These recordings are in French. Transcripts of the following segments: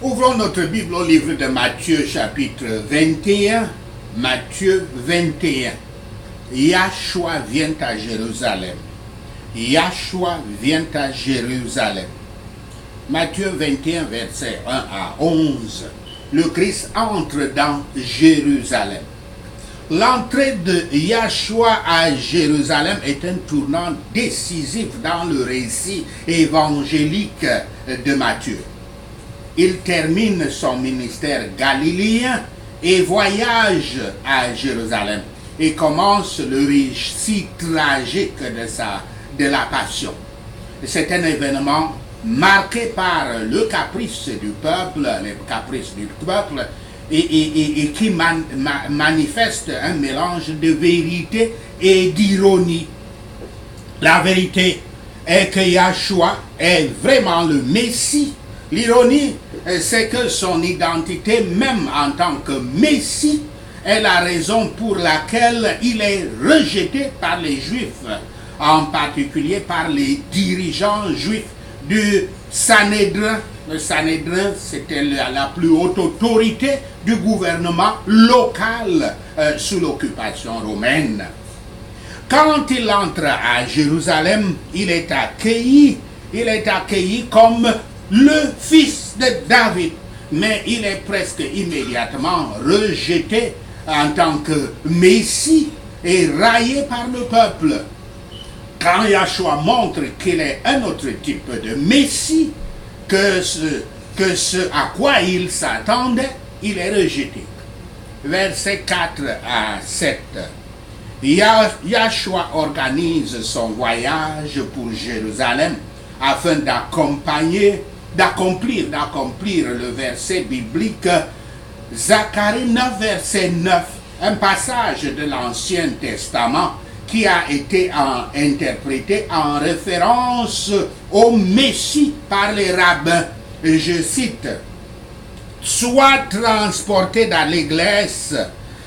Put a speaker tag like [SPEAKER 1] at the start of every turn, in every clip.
[SPEAKER 1] Ouvrons notre Bible au livre de Matthieu chapitre 21. Matthieu 21. Yahshua vient à Jérusalem. Yahshua vient à Jérusalem. Matthieu 21, verset 1 à 11. Le Christ entre dans Jérusalem. L'entrée de Yahshua à Jérusalem est un tournant décisif dans le récit évangélique de Matthieu. Il termine son ministère galiléen et voyage à Jérusalem et commence le récit tragique de la Passion. C'est un événement marqué par le caprice du peuple, les caprices du peuple, et qui manifeste un mélange de vérité et d'ironie. La vérité est que Yahshua est vraiment le Messie. L'ironie, c'est que son identité, même en tant que Messie, est la raison pour laquelle il est rejeté par les Juifs, en particulier par les dirigeants juifs du Sanhédrin. Le Sanhédrin, c'était la plus haute autorité du gouvernement local sous l'occupation romaine. Quand il entre à Jérusalem, il est accueilli comme le fils de David, mais il est presque immédiatement rejeté en tant que Messie et raillé par le peuple. Quand Yahshua montre qu'il est un autre type de Messie que ce à quoi il s'attendait, il est rejeté. Versets 4 à 7. Yahshua organise son voyage pour Jérusalem afin d'accomplir le verset biblique Zacharie 9, verset 9, un passage de l'Ancien Testament qui a été interprété en référence au Messie par les rabbins. Je cite: « Sois transporté dans l'église,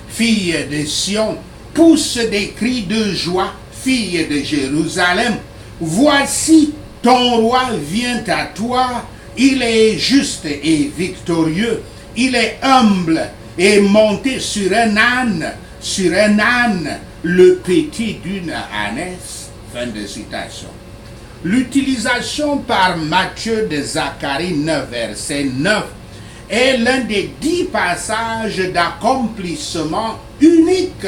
[SPEAKER 1] fille de Sion, pousse des cris de joie, fille de Jérusalem. Voici ton roi vient à toi, il est juste et victorieux, il est humble et monté sur un âne, le petit d'une ânesse. » Fin de citation. L'utilisation par Matthieu de Zacharie 9, verset 9 est l'un des 10 passages d'accomplissement unique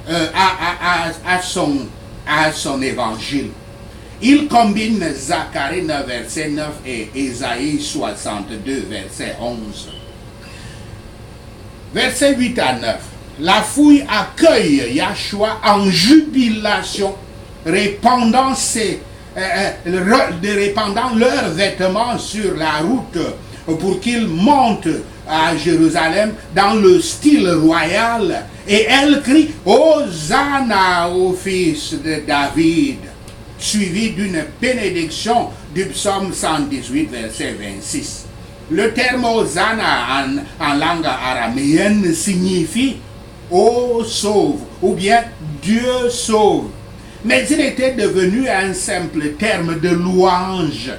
[SPEAKER 1] à son évangile. Il combine Zacharie 9, verset 9 et Ésaïe 62, verset 11. Verset 8 à 9. La foule accueille Yahshua en jubilation, répandant leurs vêtements sur la route pour qu'ils montent à Jérusalem dans le style royal. Et elle crie « Hosanna au fils de David », suivi d'une bénédiction du psaume 118, verset 26. Le terme Hosanna en langue araméenne signifie « Ô sauve » ou bien « Dieu sauve ». Mais il était devenu un simple terme de louange.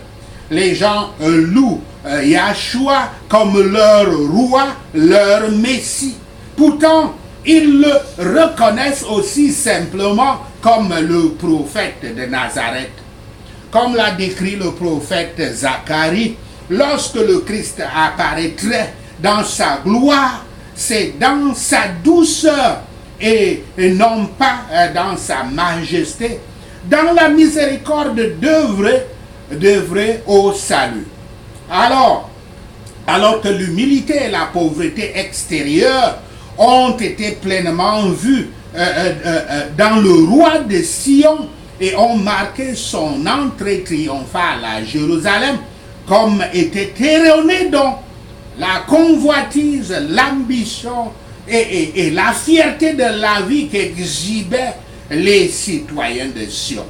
[SPEAKER 1] Les gens louent Yahshua comme leur roi, leur Messie. Pourtant, ils le reconnaissent aussi simplement comme le prophète de Nazareth. Comme l'a décrit le prophète Zacharie, lorsque le Christ apparaîtrait dans sa gloire, c'est dans sa douceur et non pas dans sa majesté, dans la miséricorde d'œuvrer au salut. Alors que l'humilité et la pauvreté extérieure ont été pleinement vues dans le roi de Sion et ont marqué son entrée triomphale à Jérusalem, comme était erroné donc la convoitise, l'ambition et la fierté de la vie qu'exhibaient les citoyens de Sion.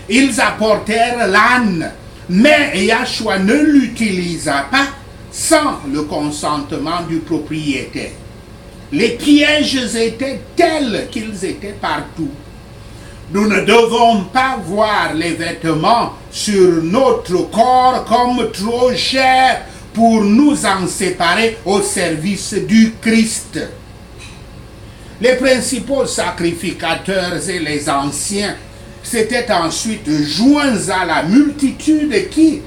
[SPEAKER 1] Ils apportèrent l'âne, mais Yahshua ne l'utilisa pas sans le consentement du propriétaire. Les pièges étaient tels qu'ils étaient partout. Nous ne devons pas voir les vêtements sur notre corps comme trop chers pour nous en séparer au service du Christ. Les principaux sacrificateurs et les anciens s'étaient ensuite joints à la multitude qui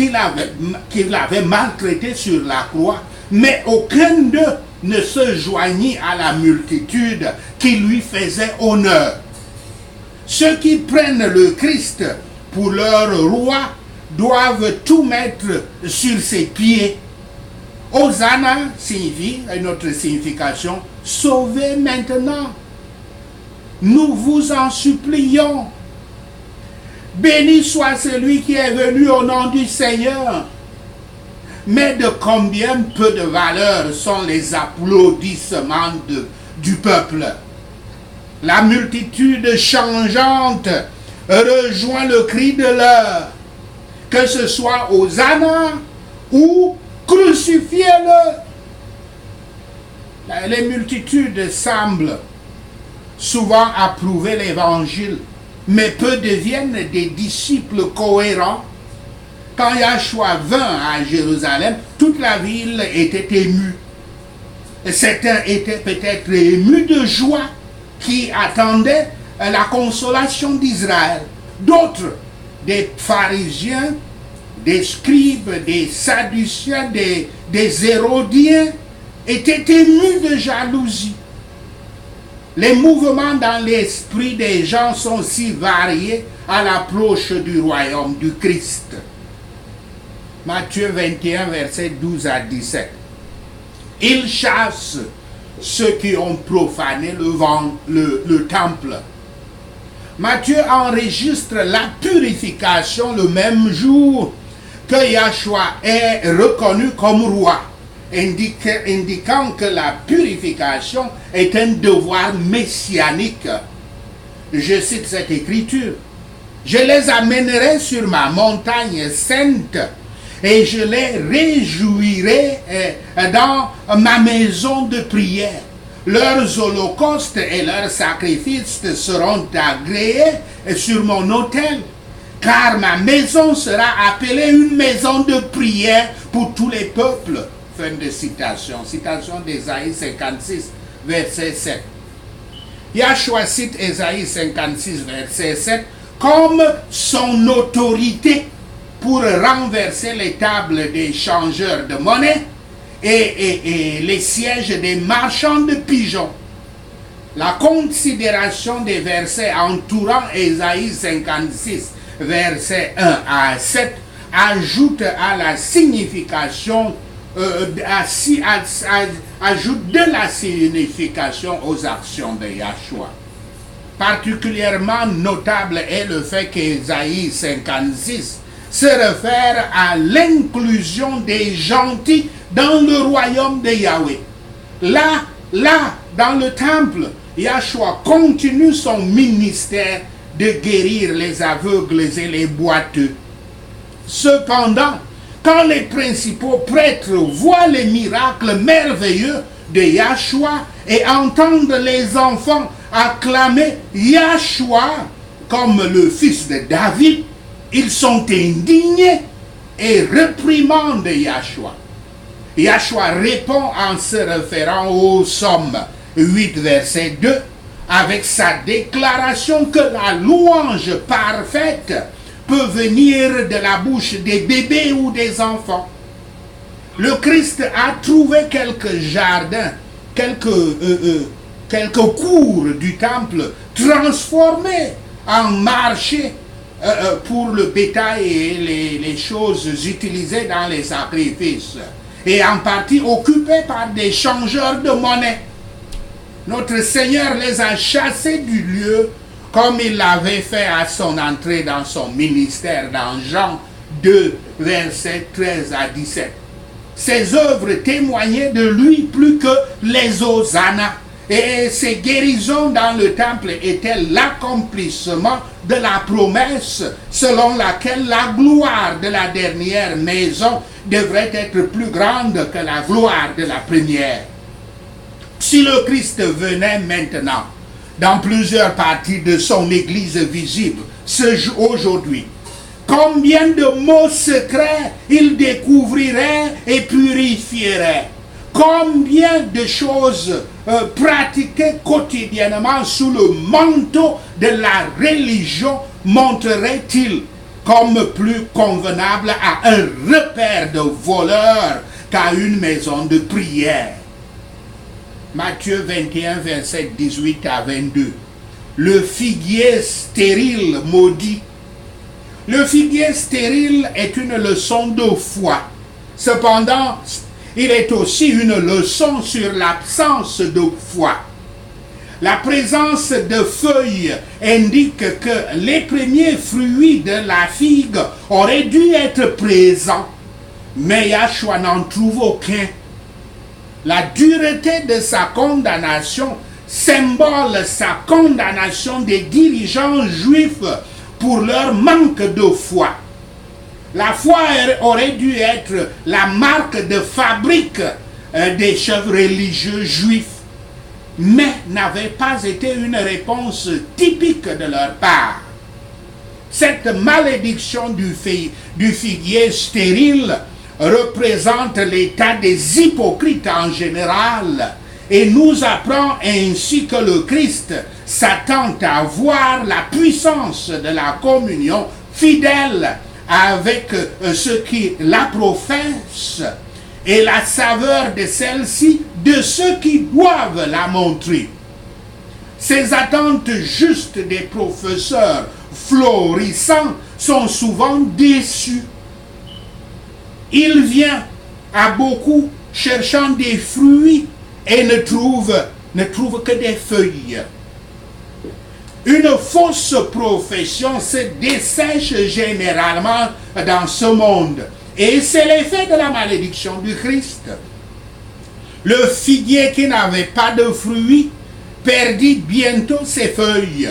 [SPEAKER 1] l'avait maltraité sur la croix, mais aucun d'eux ne se joignit à la multitude qui lui faisait honneur. Ceux qui prennent le Christ pour leur roi doivent tout mettre sur ses pieds. Hosanna signifie, une autre signification, sauvez maintenant. Nous vous en supplions. Béni soit celui qui est venu au nom du Seigneur. Mais de combien peu de valeur sont les applaudissements du peuple? La multitude changeante rejoint le cri de l'heure, que ce soit Hosanna ou crucifiez-le. Les multitudes semblent souvent approuver l'évangile, mais peu deviennent des disciples cohérents. Quand Yahshua vint à Jérusalem, toute la ville était émue. Certains étaient peut-être émus de joie qui attendaient la consolation d'Israël. D'autres, des pharisiens, des scribes, des sadduciens, des hérodiens, étaient émus de jalousie. Les mouvements dans l'esprit des gens sont si variés à l'approche du royaume du Christ. Matthieu 21, versets 12 à 17. Ils chassent ceux qui ont profané le temple. Matthieu enregistre la purification le même jour que Yahshua est reconnu comme roi, indiquant que la purification est un devoir messianique. Je cite cette écriture. Je les amènerai sur ma montagne sainte et je les réjouirai dans ma maison de prière. Leurs holocaustes et leurs sacrifices seront agréés sur mon autel, car ma maison sera appelée une maison de prière pour tous les peuples. Fin de citation. Citation d'Ésaïe 56, verset 7. Yahshua cite Ésaïe 56, verset 7 comme son autorité pour renverser les tables des changeurs de monnaie et les sièges des marchands de pigeons. La considération des versets entourant Ésaïe 56, versets 1 à 7, ajoute à la signification ajoute de la signification aux actions de Yahshua. Particulièrement notable est le fait qu'Ésaïe 56 se réfère à l'inclusion des gentils dans le royaume de Yahweh. Là, dans le temple, Yahshua continue son ministère de guérir les aveugles et les boiteux. Cependant, quand les principaux prêtres voient les miracles merveilleux de Yahshua et entendent les enfants acclamer Yahshua comme le fils de David, ils sont indignés et réprimandent Yahshua. Yahshua répond en se référant au Psaume 8, verset 2, avec sa déclaration que la louange parfaite peut venir de la bouche des bébés ou des enfants. Le Christ a trouvé quelques jardins, quelques cours du temple transformés en marché pour le bétail et les choses utilisées dans les sacrifices, et en partie occupés par des changeurs de monnaie. Notre Seigneur les a chassés du lieu comme il l'avait fait à son entrée dans son ministère dans Jean 2, versets 13 à 17. Ses œuvres témoignaient de lui plus que les hosannas, et ses guérisons dans le temple étaient l'accomplissement de la promesse selon laquelle la gloire de la dernière maison devrait être plus grande que la gloire de la première. Si le Christ venait maintenant dans plusieurs parties de son Église visible aujourd'hui, Combien de mots secrets il découvrirait et purifierait. Combien de choses pratiquées quotidiennement sous le manteau de la religion montrerait-il comme plus convenable à un repère de voleurs qu'à une maison de prière. Matthieu 21, verset 18 à 22. Le figuier stérile maudit. Le figuier stérile est une leçon de foi. Cependant, il est aussi une leçon sur l'absence de foi. La présence de feuilles indique que les premiers fruits de la figue auraient dû être présents, mais Yahshua n'en trouve aucun. La dureté de sa condamnation symbole sa condamnation des dirigeants juifs pour leur manque de foi. La foi aurait dû être la marque de fabrique des chefs religieux juifs, mais n'avait pas été une réponse typique de leur part. Cette malédiction du figuier stérile représente l'état des hypocrites en général et nous apprend ainsi que le Christ s'attend à voir la puissance de la communion fidèle avec ceux qui la professent et la saveur de celle-ci de ceux qui doivent la montrer. Ces attentes justes des professeurs florissants sont souvent déçus. Il vient à beaucoup cherchant des fruits et ne trouve que des feuilles. Une fausse profession se dessèche généralement dans ce monde. Et c'est l'effet de la malédiction du Christ. Le figuier qui n'avait pas de fruits perdit bientôt ses feuilles.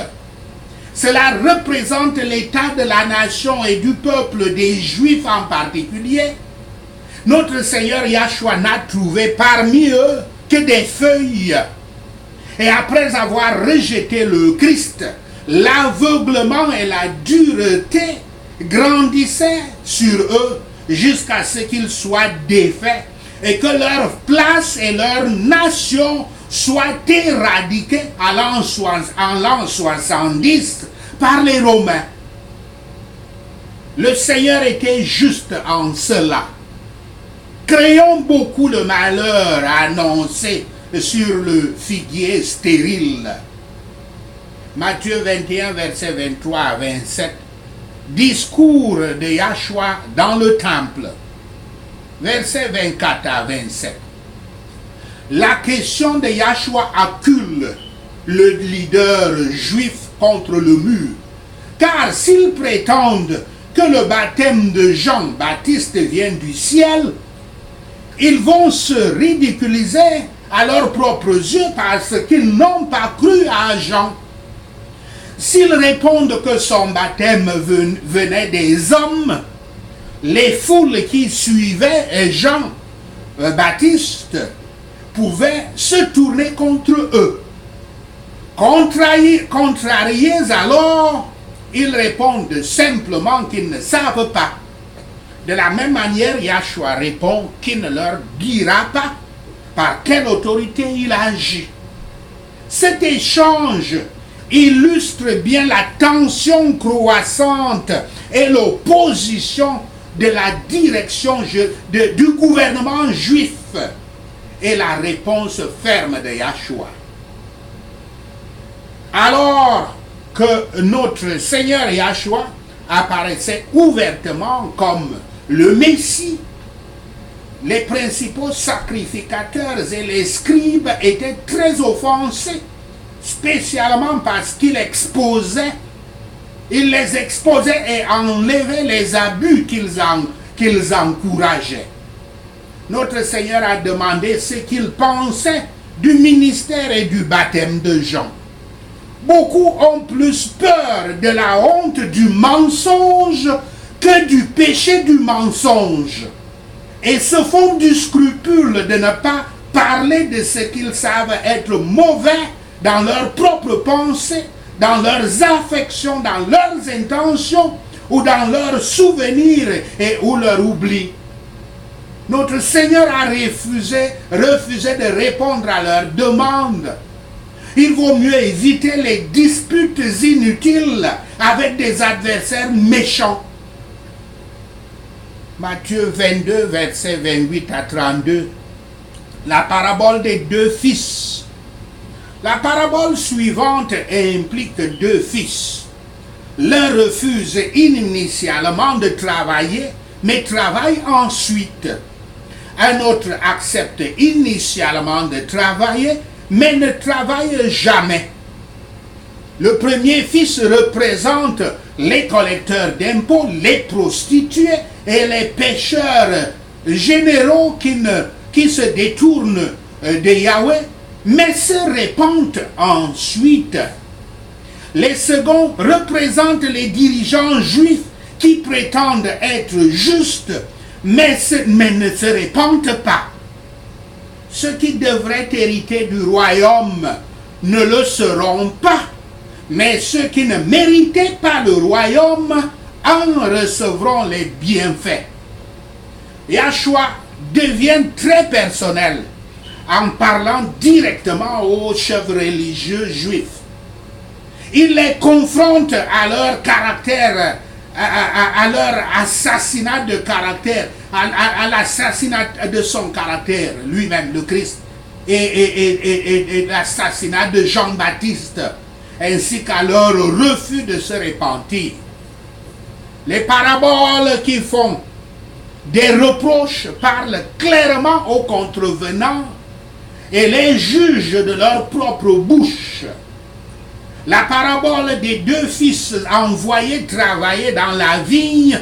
[SPEAKER 1] Cela représente l'état de la nation et du peuple des Juifs en particulier. Notre Seigneur Yahshua n'a trouvé parmi eux que des feuilles. Et après avoir rejeté le Christ, l'aveuglement et la dureté grandissaient sur eux jusqu'à ce qu'ils soient défaits et que leur place et leur nation soient éradiquées en l'an 70 par les Romains. Le Seigneur était juste en cela. Craignons beaucoup le malheur annoncé sur le figuier stérile. Matthieu 21, verset 23 à 27. Discours de Yahshua dans le temple. Verset 24 à 27. La question de Yahshua accule le leader juif contre le mur. Car s'ils prétendent que le baptême de Jean-Baptiste vient du ciel, ils vont se ridiculiser à leurs propres yeux parce qu'ils n'ont pas cru à Jean. S'ils répondent que son baptême venait des hommes, les foules qui suivaient Jean-Baptiste pouvaient se tourner contre eux. Contrariés alors, ils répondent simplement qu'ils ne savent pas. De la même manière, Yahshua répond qu'il ne leur dira pas par quelle autorité il agit. Cet échange illustre bien la tension croissante et l'opposition de la direction du gouvernement juif et la réponse ferme de Yahshua. Alors que notre Seigneur Yahshua apparaissait ouvertement comme le Messie, les principaux sacrificateurs et les scribes étaient très offensés, spécialement parce qu'il les exposait et enlevait les abus qu'ils encourageaient. Notre Seigneur a demandé ce qu'ils pensaient du ministère et du baptême de Jean. Beaucoup ont plus peur de la honte du mensonge que du péché du mensonge et se font du scrupule de ne pas parler de ce qu'ils savent être mauvais dans leurs propres pensées, dans leurs affections, dans leurs intentions, ou dans leur souvenir et ou leur oubli. Notre Seigneur a refusé de répondre à leurs demandes. Il vaut mieux éviter les disputes inutiles avec des adversaires méchants. Matthieu 22, versets 28 à 32. La parabole des deux fils. La parabole suivante implique deux fils. L'un refuse initialement de travailler, mais travaille ensuite. Un autre accepte initialement de travailler, mais ne travaille jamais. Le premier fils représente les collecteurs d'impôts, les prostituées et les pécheurs généraux qui se détournent de Yahweh, mais se repentent ensuite. Les seconds représentent les dirigeants juifs qui prétendent être justes, mais ne se repentent pas. Ceux qui devraient hériter du royaume ne le seront pas, mais ceux qui ne méritaient pas le royaume en recevront les bienfaits. Yahshua devient très personnel en parlant directement aux chefs religieux juifs. Il les confronte à leur caractère, à leur assassinat de caractère, à l'assassinat de son caractère, lui-même, le Christ, et l'assassinat de Jean-Baptiste, ainsi qu'à leur refus de se repentir. Les paraboles qui font des reproches parlent clairement aux contrevenants et les jugent de leur propre bouche. La parabole des deux fils envoyés travailler dans la vigne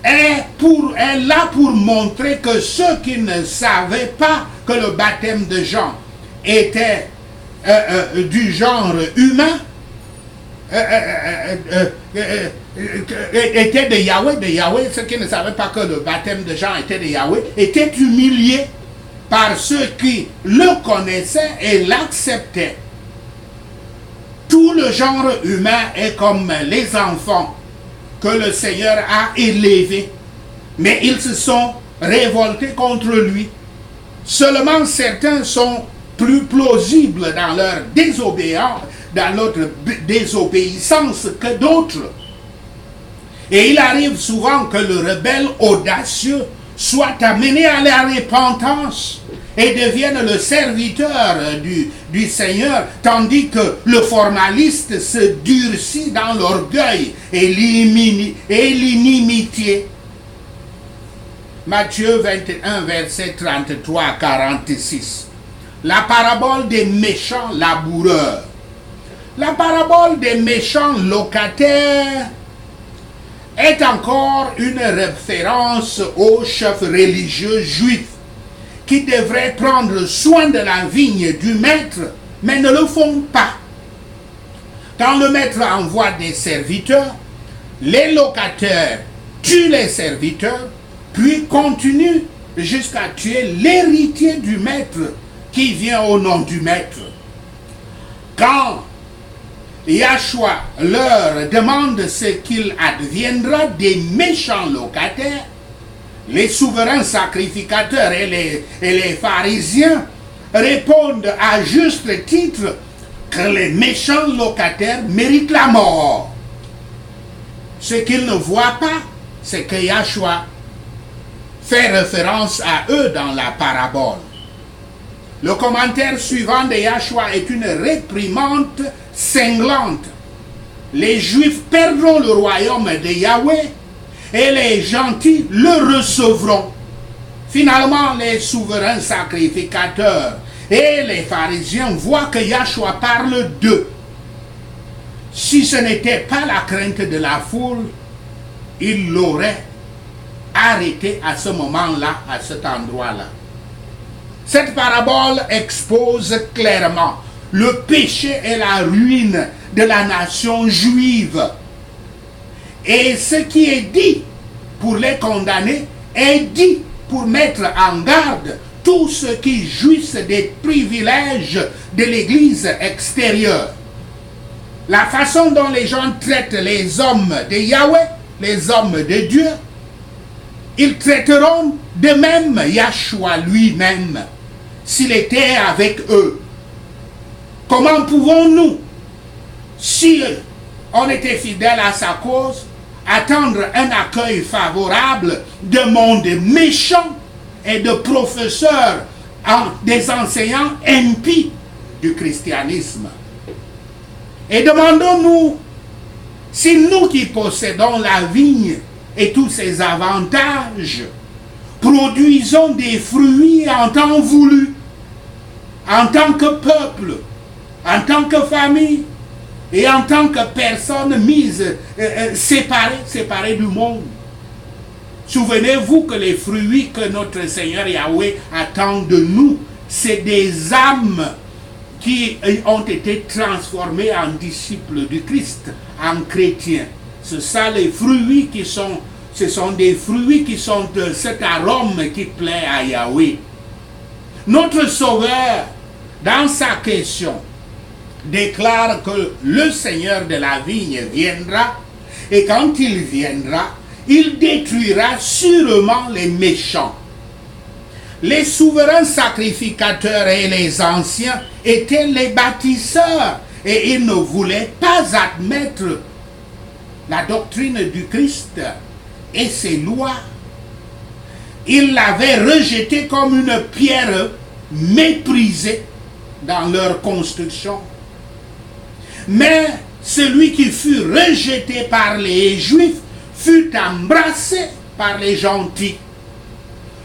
[SPEAKER 1] est là pour montrer que ceux qui ne savaient pas que le baptême de Jean était du genre humain, était de Yahweh, ceux qui ne savaient pas que le baptême de Jean était de Yahweh, étaient humiliés par ceux qui le connaissaient et l'acceptaient. Tout le genre humain est comme les enfants que le Seigneur a élevés, mais ils se sont révoltés contre lui. Seulement certains sont plus plausibles dans leur désobéissance que d'autres. Et il arrive souvent que le rebelle audacieux soit amené à la repentance et devienne le serviteur du Seigneur, tandis que le formaliste se durcit dans l'orgueil et l'inimitié. Matthieu 21, verset 33 à 46. La parabole des méchants laboureurs. La parabole des méchants locataires est encore une référence aux chefs religieux juifs qui devraient prendre soin de la vigne du maître, mais ne le font pas. Quand le maître envoie des serviteurs, les locataires tuent les serviteurs, puis continuent jusqu'à tuer l'héritier du maître qui vient au nom du maître. Quand Yahshua leur demande ce qu'il adviendra des méchants locataires, les souverains sacrificateurs et les pharisiens répondent à juste titre que les méchants locataires méritent la mort. Ce qu'ils ne voient pas, c'est que Yahshua fait référence à eux dans la parabole. Le commentaire suivant de Yahshua est une réprimande cinglante. Les Juifs perdront le royaume de Yahweh et les gentils le recevront. Finalement, les souverains sacrificateurs et les pharisiens voient que Yahshua parle d'eux. Si ce n'était pas la crainte de la foule, ils l'auraient arrêté à ce moment-là, à cet endroit-là. Cette parabole expose clairement le péché et la ruine de la nation juive. Et ce qui est dit pour les condamner est dit pour mettre en garde tous ceux qui jouissent des privilèges de l'Église extérieure. La façon dont les gens traitent les hommes de Yahweh les hommes de Dieu, ils traiteront de même Yahshua lui-même s'il était avec eux. Comment pouvons-nous, si on était fidèle à sa cause, attendre un accueil favorable de monde méchant et de professeurs, des enseignants impies du christianisme? Et demandons-nous si nous qui possédons la vigne et tous ses avantages produisons des fruits en temps voulu, en tant que peuple, en tant que famille et en tant que personne mise, séparée du monde. Souvenez-vous que les fruits que notre Seigneur Yahweh attend de nous, c'est des âmes qui ont été transformées en disciples du Christ, en chrétiens. Ce sont les fruits qui sont, ce sont des fruits qui sont de cet arôme qui plaît à Yahweh. Notre Sauveur, dans sa question, déclare que le Seigneur de la vigne viendra, et quand il viendra, il détruira sûrement les méchants. Les souverains sacrificateurs et les anciens étaient les bâtisseurs, et ils ne voulaient pas admettre la doctrine du Christ et ses lois. Ils l'avaient rejetée comme une pierre méprisée dans leur construction. Mais celui qui fut rejeté par les Juifs fut embrassé par les gentils.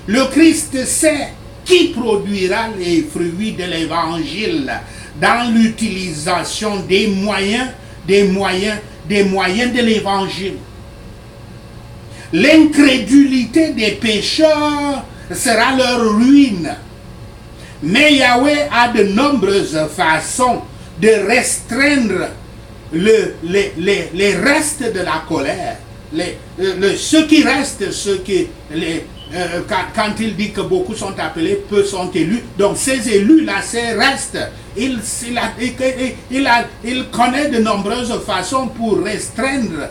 [SPEAKER 1] Le Christ sait qui produira les fruits de l'Évangile dans l'utilisation des moyens de l'Évangile. L'incrédulité des pécheurs sera leur ruine. Mais Yahweh a de nombreuses façons de restreindre les restes de la colère. Ceux qui restent, quand il dit que beaucoup sont appelés, peu sont élus. Donc ces élus-là, ces restes, il connaît de nombreuses façons pour restreindre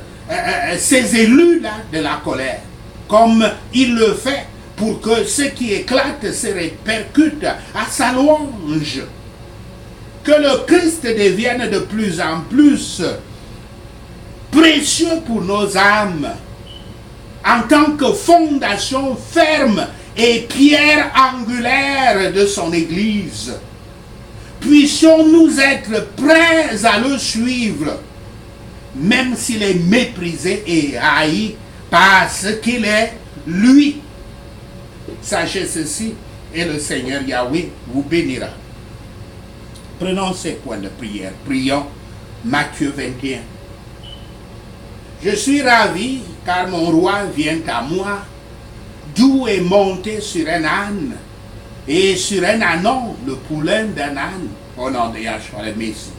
[SPEAKER 1] ces élus-là de la colère. Comme il le fait pour que ce qui éclate se répercute à sa louange. Que le Christ devienne de plus en plus précieux pour nos âmes, en tant que fondation ferme et pierre angulaire de son Église. Puissions-nous être prêts à le suivre, même s'il est méprisé et haï parce qu'il est lui. Sachez ceci, et le Seigneur Yahweh vous bénira. Prenons ces points de prière. Prions. Matthieu 21. Je suis ravi car mon roi vient à moi, doux et monté sur un âne, et sur un ânon, le poulain d'un âne, au nom de Yahshua le Messie.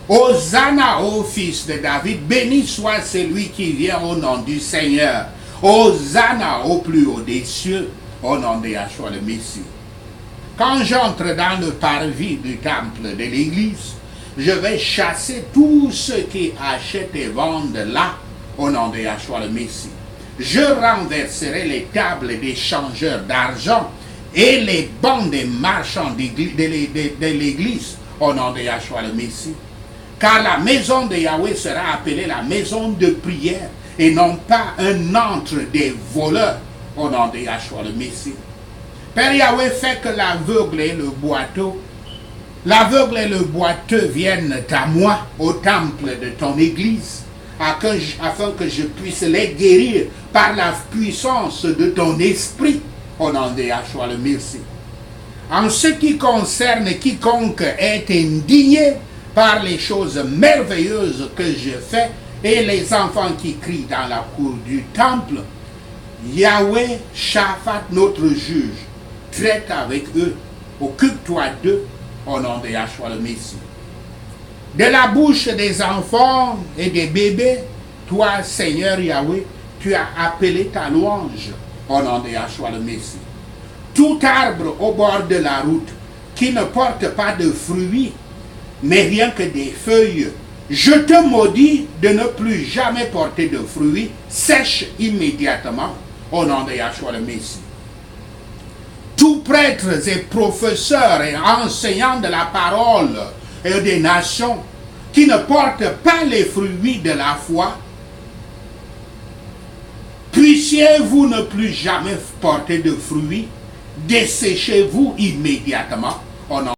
[SPEAKER 1] Hosanna au fils de David, béni soit celui qui vient au nom du Seigneur. Hosanna au plus haut des cieux, au nom de Yahshua le Messie. Quand j'entre dans le parvis du temple de l'église, je vais chasser tous ceux qui achètent et vendent là, au nom de Yahshua le Messie. Je renverserai les tables des changeurs d'argent et les bancs des marchands de l'église, au nom de Yahshua le Messie. Car la maison de Yahweh sera appelée la maison de prière et non pas un antre des voleurs, au nom de Yahshua le Messie. Père Yahweh, fait que l'aveugle et le boiteux viennent à moi au temple de ton église, afin que je puisse les guérir par la puissance de ton esprit, au nom de Yahshua le Messie. En ce qui concerne quiconque est indigné par les choses merveilleuses que je fais et les enfants qui crient dans la cour du temple, Yahweh, Shaphat, notre juge, traite avec eux, occupe-toi d'eux, au nom de Yahshua le Messie. De la bouche des enfants et des bébés, toi, Seigneur Yahweh, tu as appelé ta louange, au nom de Yahshua le Messie. Tout arbre au bord de la route qui ne porte pas de fruits, mais rien que des feuilles, je te maudis de ne plus jamais porter de fruits, sèche immédiatement au nom de Yahshua le Messie. Tous prêtres et professeurs et enseignants de la parole et des nations qui ne portent pas les fruits de la foi, puissiez-vous ne plus jamais porter de fruits, desséchez-vous immédiatement au nom